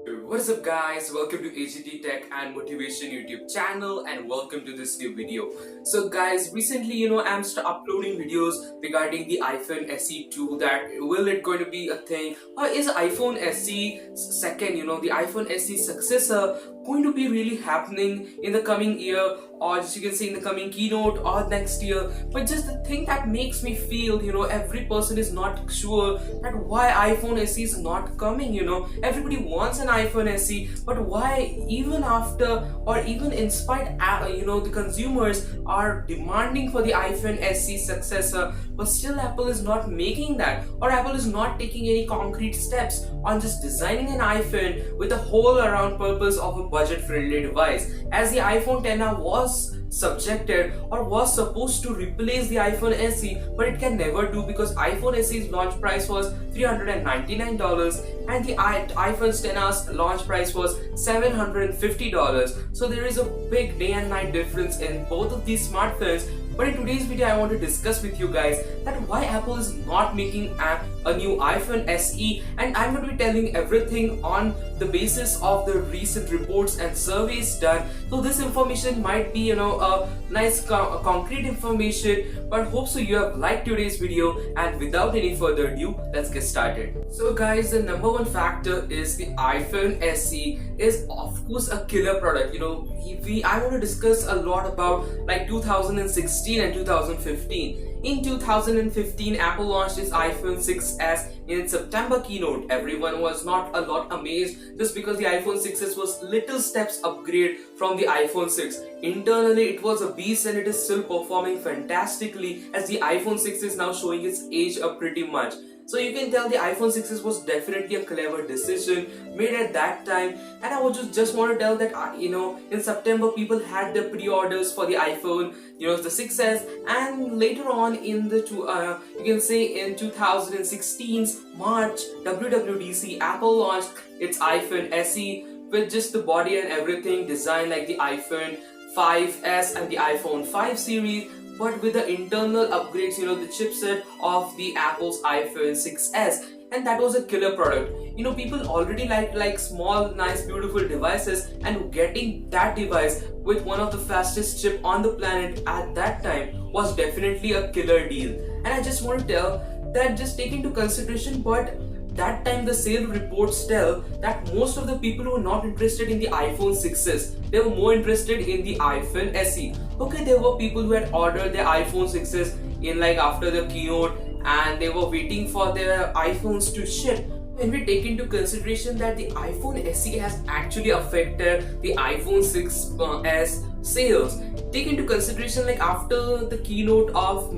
What is up guys, welcome to AGT Tech and Motivation YouTube channel and welcome to this new video. So guys, recently I'm uploading videos regarding the iPhone SE2, that will it going to be a thing, or is iPhone SE second, the iPhone SE successor going to be really happening in the coming year, or as you can say in the coming keynote or next year. But just the thing that makes me feel, every person is not sure that why iPhone SE is not coming. Everybody wants an iPhone SE, but why even after or even in spite the consumers are demanding for the iPhone SE successor, but still Apple is not making that, or Apple is not taking any concrete steps on just designing an iPhone with the whole around purpose of a budget friendly device, as the iPhone XR was subjected or was supposed to replace the iPhone SE, but it can never do because iPhone SE's launch price was $399 and the iPhone XR's launch price was $750. So there is a big day and night difference in both of these smartphones. But in today's video, I want to discuss with you guys that why Apple is not making a new iPhone SE, and I'm going to be telling everything on the basis of the recent reports and surveys done. So this information might be, a nice concrete information, but hope so you have liked today's video. And without any further ado, let's get started. So guys, the number one factor is the iPhone SE is of course a killer product. I want to discuss a lot about like 2016 and 2015. In 2015, Apple launched its iPhone 6s in its September keynote. Everyone was not a lot amazed just because the iPhone 6s was little steps upgrade from the iPhone 6. Internally, it was a beast and it is still performing fantastically, as the iPhone 6 is now showing its age up pretty much. So you can tell the iPhone 6s was definitely a clever decision made at that time. And I would just want to tell that in September people had their pre-orders for the iPhone, the 6s, and later on in the you can say in 2016's March WWDC, Apple launched its iPhone SE with just the body and everything designed like the iPhone 5s and the iPhone 5 series, but with the internal upgrades, the chipset of the Apple's iPhone 6s, and that was a killer product. People already like small, nice, beautiful devices, and getting that device with one of the fastest chip on the planet at that time was definitely a killer deal. And I just want to tell that just take into consideration, but that time the sale reports tell that most of the people were not interested in the iPhone 6s. They were more interested in the iPhone SE. Okay, there were people who had ordered their iPhone 6s in like after the keynote, and they were waiting for their iPhones to ship. When we take into consideration that the iPhone SE has actually affected the iPhone 6s sales, take into consideration like after the keynote of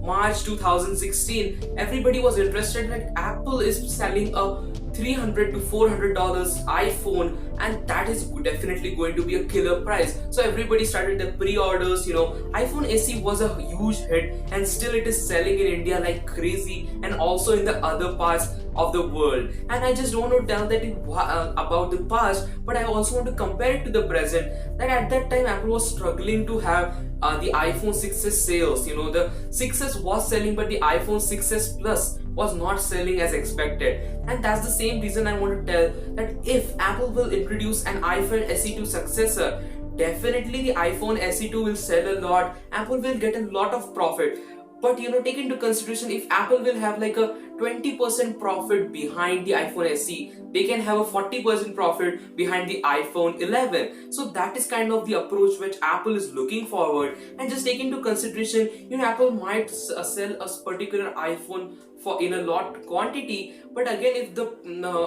March 2016, everybody was interested that Apple is selling a $300 to $400 iPhone, and that is definitely going to be a killer price. So everybody started the pre-orders. iPhone SE was a huge hit, and still it is selling in India like crazy, and also in the other parts of the world. And I just don't want to tell that about the past, but I also want to compare it to the present, that at that time Apple was struggling to have the iPhone 6s sales. The 6s was selling, but the iPhone 6s Plus was not selling as expected. And that's the same reason I want to tell that if Apple will introduce an iPhone SE2 successor, definitely the iPhone SE2 will sell a lot. Apple will get a lot of profit. But take into consideration, if Apple will have like a 20% profit behind the iPhone SE, they can have a 40% profit behind the iPhone 11. So that is kind of the approach which Apple is looking forward. And just take into consideration, Apple might sell a particular iPhone for in a lot quantity, but again, if the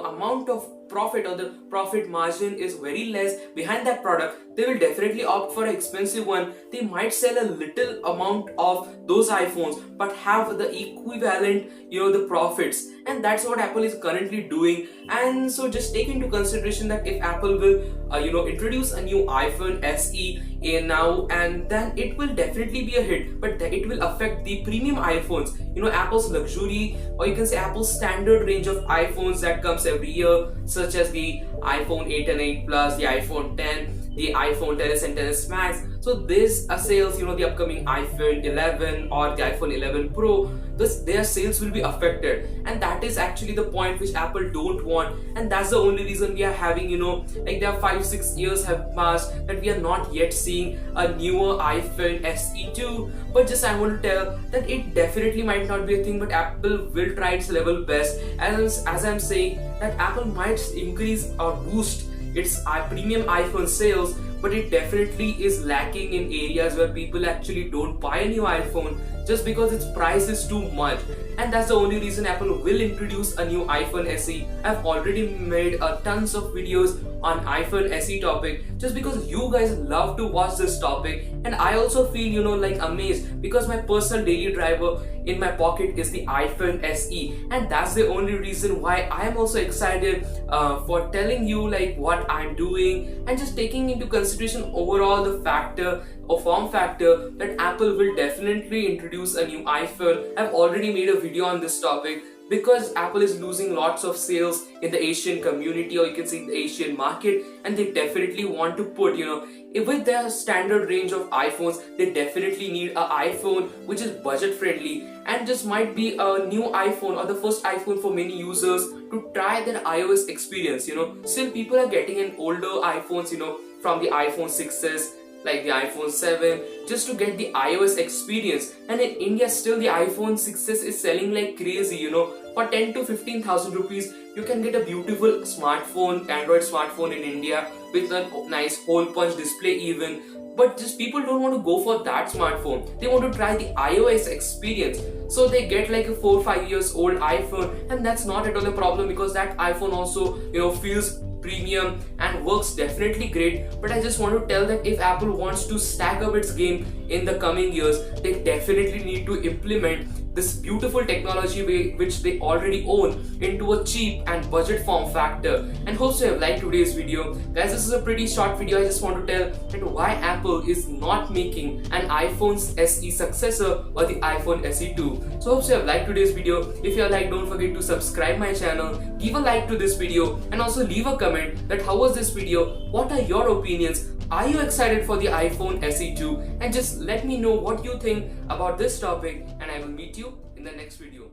amount of profit or the profit margin is very less behind that product, they will definitely opt for an expensive one. They might sell a little amount of those iPhones but have the equivalent the profits, and that's what Apple is currently doing. And so just take into consideration that if Apple will introduce a new iPhone SE in now, and then it will definitely be a hit, but it will affect the premium iPhones, Apple's luxury, or you can say Apple's standard range of iPhones that comes every year, such as the iPhone 8 and 8 Plus, the iPhone 10, the iPhone XS and XS Max. So this sales, the upcoming iPhone 11 or the iPhone 11 Pro, their sales will be affected, and that is actually the point which Apple don't want, and that's the only reason we are having, like there are 5-6 years have passed that we are not yet seeing a newer iPhone SE2. But just I want to tell that it definitely might not be a thing, but Apple will try its level best. As I'm saying that Apple might increase or boost its premium iPhone sales, but it definitely is lacking in areas where people actually don't buy a new iPhone just because its price is too much. And that's the only reason Apple will introduce a new iPhone SE. I've already made tons of videos on iPhone SE topic just because you guys love to watch this topic, and I also feel like amazed because my personal daily driver in my pocket is the iPhone SE, and that's the only reason why I am also excited for telling you like what I'm doing, and just taking into consideration overall the factor or form factor that Apple will definitely introduce a new iPhone. I've already made a video on this topic because Apple is losing lots of sales in the Asian community, or you can say the Asian market, and they definitely want to put, with their standard range of iPhones, they definitely need an iPhone which is budget friendly, and this might be a new iPhone or the first iPhone for many users to try their iOS experience. Still people are getting an older iPhones, from the iPhone 6s, like the iPhone 7, just to get the iOS experience. And in India still the iPhone 6s is selling like crazy. For 10 to 15,000 rupees you can get a beautiful smartphone, Android smartphone in India with a nice hole punch display even. But just people don't want to go for that smartphone, they want to try the iOS experience. So they get like a 4-5 years old iPhone, and that's not at all a problem because that iPhone also feels premium and works definitely great. But I just want to tell that if Apple wants to stack up its game in the coming years, they definitely need to implement this beautiful technology which they already own into a cheap and budget form factor. And hope you have liked today's video. Guys, this is a pretty short video. I just want to tell that why Apple is not making an iPhone SE successor or the iPhone SE2. So hope you have liked today's video. If you have liked, don't forget to subscribe my channel, give a like to this video, and also leave a comment that how was this video, what are your opinions, are you excited for the iPhone SE2, and just let me know what you think about this topic, and I will meet you in the next video.